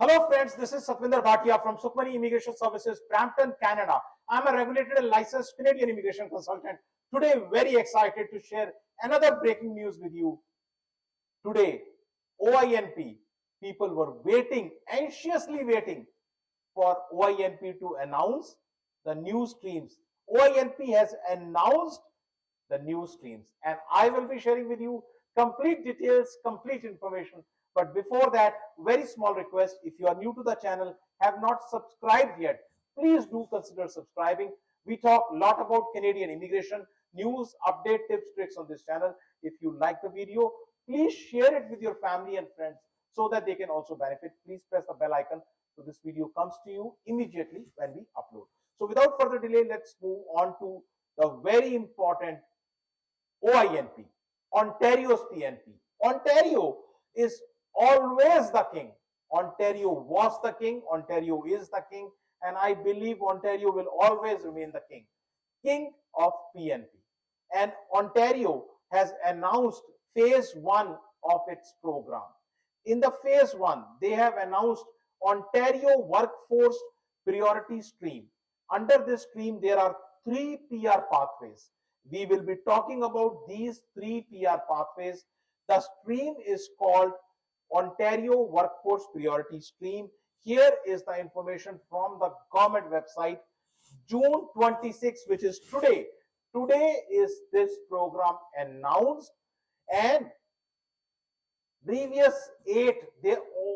Hello friends, this is Satvinder Bhatia from Sukhmani Immigration Services, Brampton, Canada. I'm a regulated and licensed Canadian immigration consultant. Today, very excited to share another breaking news with you. Today, OINP, people were waiting, anxiously waiting for OINP to announce the new streams. OINP has announced the new streams, and I will be sharing with you complete details, complete information. But before that, very small request: if you are new to the channel, have not subscribed yet, please do consider subscribing. We talk a lot about Canadian immigration news, update, tips, tricks on this channel. If you like the video, please share it with your family and friends so that they can also benefit. Please press the bell icon so this video comes to you immediately when we upload. So without further delay, let's move on to the very important OINP, Ontario's PNP. Ontario is always the king. Ontario was the king, Ontario is the king, and I believe Ontario will always remain the king of PNP. And Ontario has announced phase 1 of its program. In the phase 1, they have announced Ontario Workforce Priority Stream. Under this stream, there are 3 PR pathways. We will be talking about these 3 PR pathways. The stream is called Ontario Workforce Priority Stream. Here is the information from the government website. June 26, which is today. Today is this program announced, and previous 8,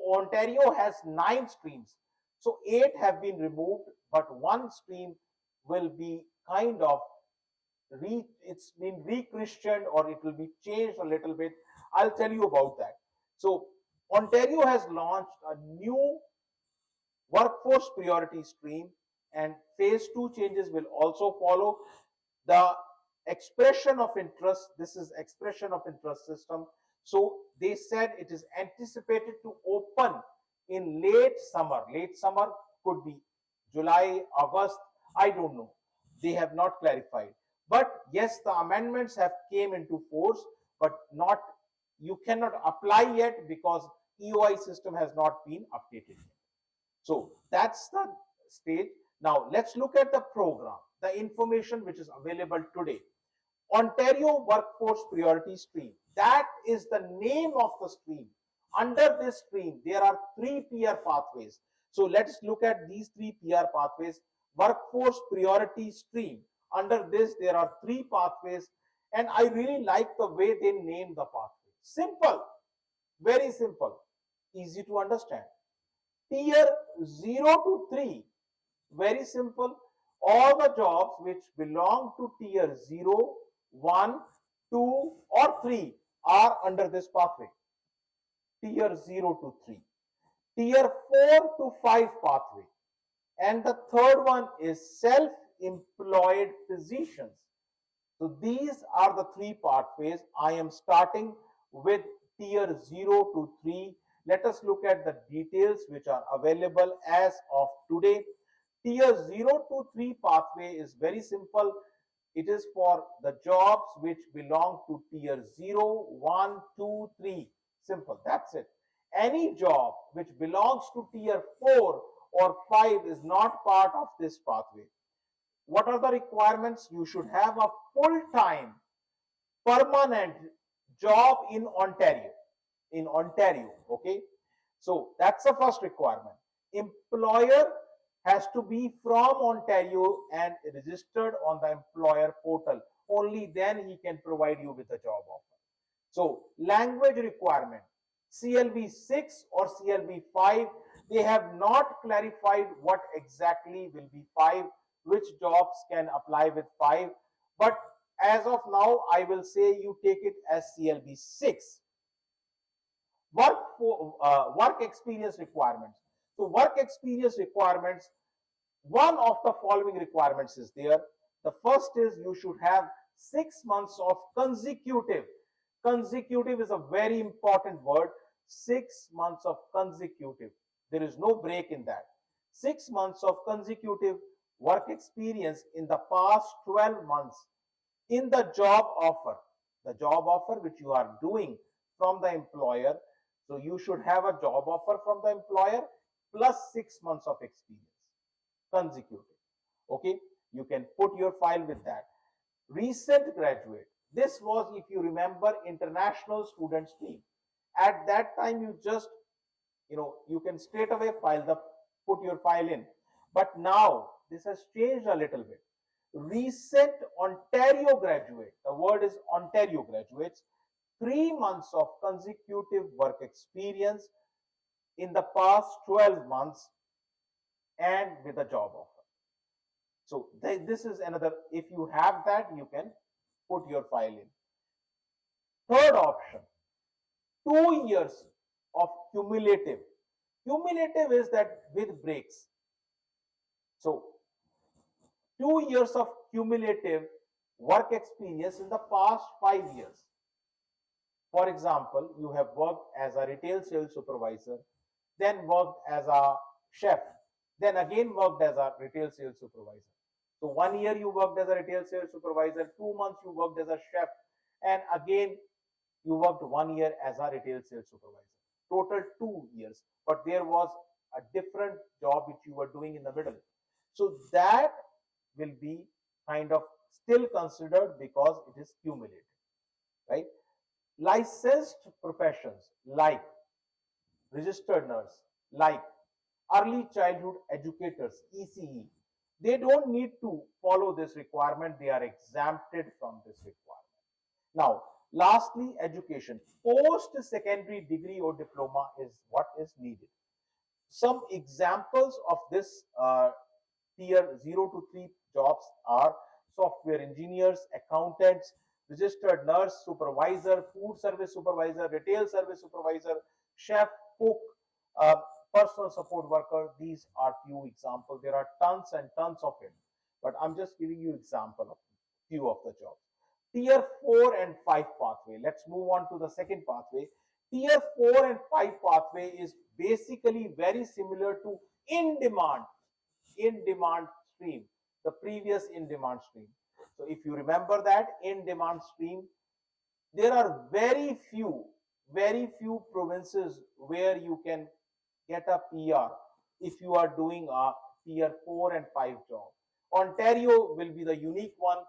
Ontario has 9 streams. So 8 have been removed, but 1 stream will be kind of it's been re-christianed, or it will be changed a little bit. I'll tell you about that. So Ontario has launched a new workforce priority stream, and phase 2 changes will also follow. The expression of interest, this is expression of interest system. So they said it is anticipated to open in late summer. Late summer could be July, August, I don't know. They have not clarified. But yes, the amendments have came into force, but not, you cannot apply yet because EOI system has not been updated yet. So that's the stage. Now let's look at the program, the information which is available today. Ontario Workforce Priority Stream, that is the name of the stream. Under this stream, there are 3 PR pathways. So let's look at these 3 PR pathways. Workforce Priority Stream. Under this, there are 3 pathways, and I really like the way they name the pathway. Simple, very simple, easy to understand. Tier 0 to 3, very simple. All the jobs which belong to tier 0, 1, 2, or 3 are under this pathway. Tier 0 to 3. Tier 4 to 5 pathway. And the third one is self-employed physicians. So these are the 3 pathways. I am starting with tier 0 to 3. Let us look at the details which are available as of today. Tier 0 to 3 pathway is very simple. It is for the jobs which belong to tier 0, 1, 2, 3. Simple, that's it. Any job which belongs to tier 4 or 5 is not part of this pathway. What are the requirements? You should have a full-time permanent job in Ontario. Okay? So that's the first requirement. Employer has to be from Ontario and registered on the employer portal. Only then he can provide you with a job offer. So language requirement, CLB 6 or CLB 5, they have not clarified what exactly will be 5, which jobs can apply with 5, but as of now, I will say you take it as CLB 6. Work experience requirements. So work experience requirements, one of the following requirements is there. The first is you should have 6 months of consecutive. Consecutive is a very important word. 6 months of consecutive. There is no break in that. 6 months of consecutive work experience in the past 12 months in the job offer. The job offer which you are doing from the employer. So you should have a job offer from the employer plus 6 months of experience consecutive. Okay, you can put your file with that. Recent graduate, this was, if you remember, international student stream. At that time, you just, you can straight away put your file in. But now this has changed a little bit. Recent Ontario graduate, the word is Ontario graduates, 3 months of consecutive work experience in the past 12 months and with a job offer. So this is another, if you have that, you can put your file in. Third option, 2 years of cumulative. Cumulative is that with breaks. So 2 years of cumulative work experience in the past 5 years. For example, you have worked as a retail sales supervisor, then worked as a chef, then again worked as a retail sales supervisor. So 1 year you worked as a retail sales supervisor, 2 months you worked as a chef, and again you worked 1 year as a retail sales supervisor. Total 2 years, but there was a different job which you were doing in the middle. So that will be kind of still considered because it is cumulative, right? Licensed professions like registered nurse, like early childhood educators, ECE, they don't need to follow this requirement. They are exempted from this requirement. Now, lastly, education. Post-secondary degree or diploma is what is needed. Some examples of this tier 0 to 3 jobs are software engineers, accountants, registered nurse, supervisor, food service supervisor, retail service supervisor, chef, cook, uh, personal support worker. These are few examples. There are tons and tons of it, but I'm just giving you example of few of the jobs. Tier 4 and 5 pathway. Let's move on to the second pathway. Tier 4 and 5 pathway is basically very similar to in-demand stream, the previous in-demand stream. So if you remember that in-demand stream, there are very few provinces where you can get a PR if you are doing a tier 4 and 5 job. Ontario will be the unique one.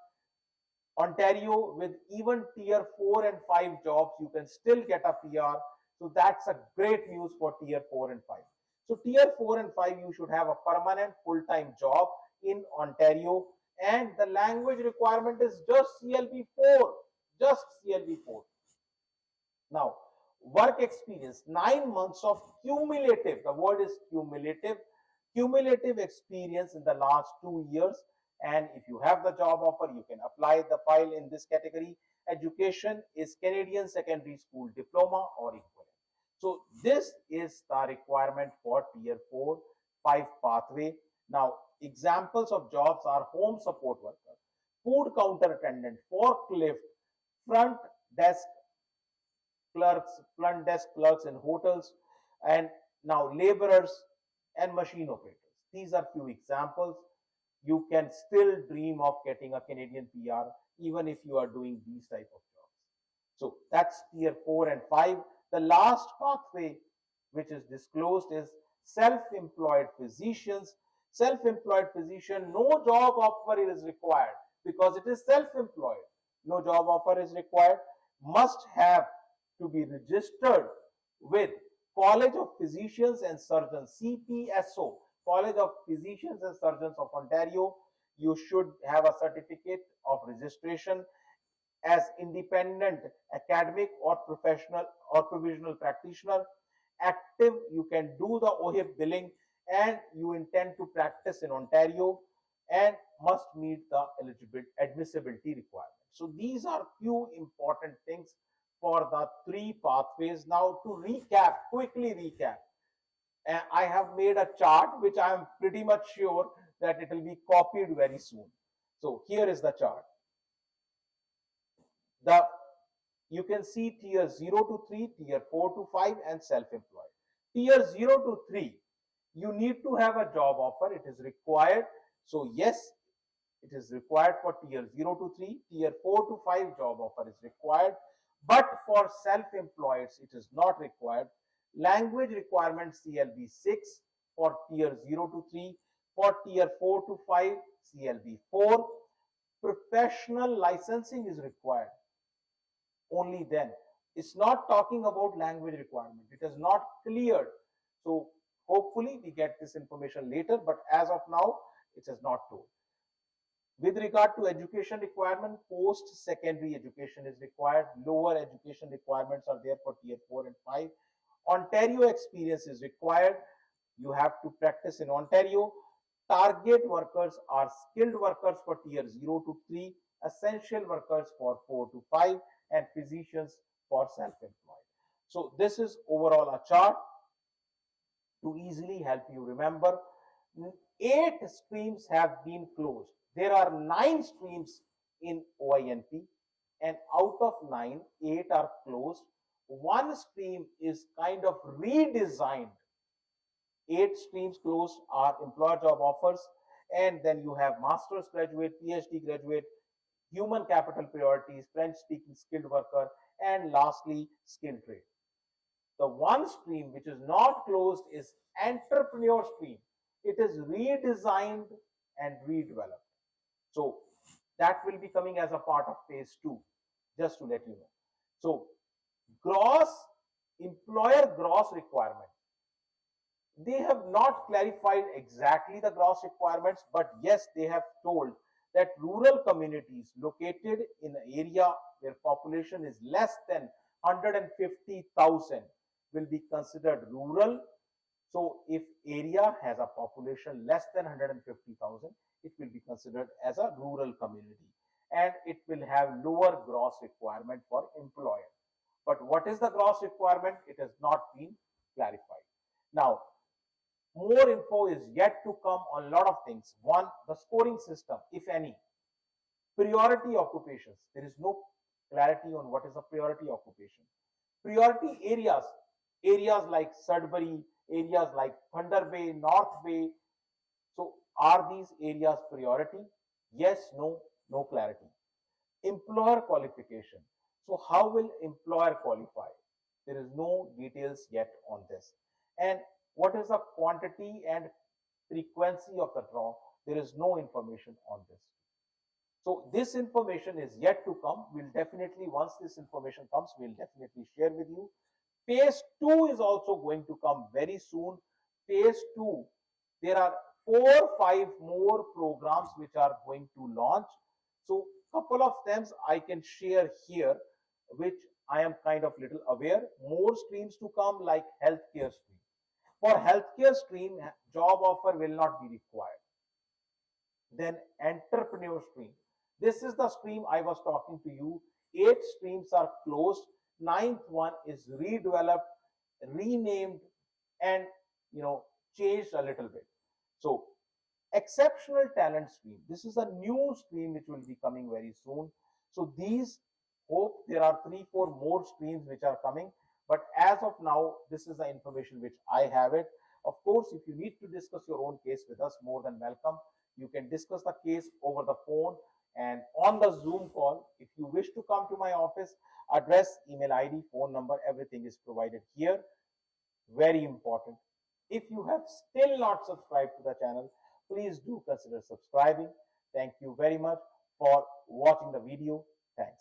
Ontario, with even tier 4 and 5 jobs, you can still get a PR. So that's a great news for tier 4 and 5. So tier 4 and 5, you should have a permanent full-time job in Ontario, and the language requirement is just CLB4, just CLB4. Now, work experience, 9 months of cumulative, the word is cumulative experience in the last 2 years. And if you have the job offer, you can apply the file in this category. Education is Canadian Secondary School Diploma or equivalent. So this is the requirement for tier 4, 5 pathway. Now, examples of jobs are home support worker, food counter attendant, forklift, front desk clerks in hotels, and now laborers and machine operators. These are few examples. You can still dream of getting a Canadian PR even if you are doing these type of jobs. So that's tier 4 and 5. The last pathway which is disclosed is self-employed physicians. Self-employed physician, no job offer is required because it is self-employed. No job offer is required. Must have to be registered with College of Physicians and Surgeons, CPSO, College of Physicians and Surgeons of Ontario. You should have a certificate of registration as independent academic or professional or provisional practitioner. Active, you can do the OHIP billing, and you intend to practice in Ontario and must meet the admissibility requirements. So these are few important things for the 3 pathways. Now to quickly recap, I have made a chart which I am pretty much sure that it will be copied very soon. So here is the chart. You can see tier 0 to 3, tier 4 to 5, and self-employed. Tier 0 to 3, you need to have a job offer. It is required. So yes, it is required for tier 0 to 3. Tier 4 to 5 job offer is required. But for self-employed, it is not required. Language requirement CLB 6. for tier 0 to 3, for tier 4 to 5, CLB 4. Professional licensing is required only then. It's not talking about language requirement. It is not cleared. So hopefully we get this information later, but as of now, it is not told. With regard to education requirement, post-secondary education is required. Lower education requirements are there for tier 4 and 5. Ontario experience is required. You have to practice in Ontario. Target workers are skilled workers for tier 0 to 3, essential workers for 4 to 5, and physicians for self-employed. So this is overall a chart to easily help you remember. 8 streams have been closed. There are 9 streams in OINP, and out of 9, 8 are closed. One stream is kind of redesigned. 8 streams closed are employer job offers, and then you have master's graduate, PhD graduate, human capital priorities, French speaking skilled worker, and lastly skilled trade. The one stream which is not closed is entrepreneur stream. It is redesigned and redeveloped. So that will be coming as a part of phase 2, just to let you know. So employer gross requirement. They have not clarified exactly the gross requirements, but yes, they have told that rural communities located in an area where population is less than 150,000 will be considered rural. So if area has a population less than 150,000, it will be considered as a rural community, and it will have lower gross requirement for employer. But what is the gross requirement? It has not been clarified. Now, more info is yet to come on a lot of things. One, the scoring system, if any. Priority occupations. There is no clarity on what is a priority occupation. Priority areas like Sudbury, areas like Thunder Bay, North Bay. So are these areas priority? Yes, no, no clarity. Employer qualification. So how will employer qualify? There is no details yet on this. And what is the quantity and frequency of the draw? There is no information on this. So this information is yet to come. We'll definitely, once this information comes, we'll definitely share with you. Phase 2 is also going to come very soon. Phase 2, there are 4 or 5 more programs which are going to launch. So couple of them I can share here, which I am kind of little aware. More streams to come, like healthcare stream. For healthcare stream, job offer will not be required. Then entrepreneur stream. This is the stream I was talking to you. 8 streams are closed. 9th one is redeveloped, renamed, and changed a little bit. So exceptional talent stream. This is a new stream which will be coming very soon. So these, hope there are 3-4 more streams which are coming. But as of now, this is the information which I have it. Of course, if you need to discuss your own case with us, more than welcome. You can discuss the case over the phone and on the Zoom call. If you wish to come to my office, address, email ID, phone number, everything is provided here. Very important. If you have still not subscribed to the channel, please do consider subscribing. Thank you very much for watching the video. Thanks.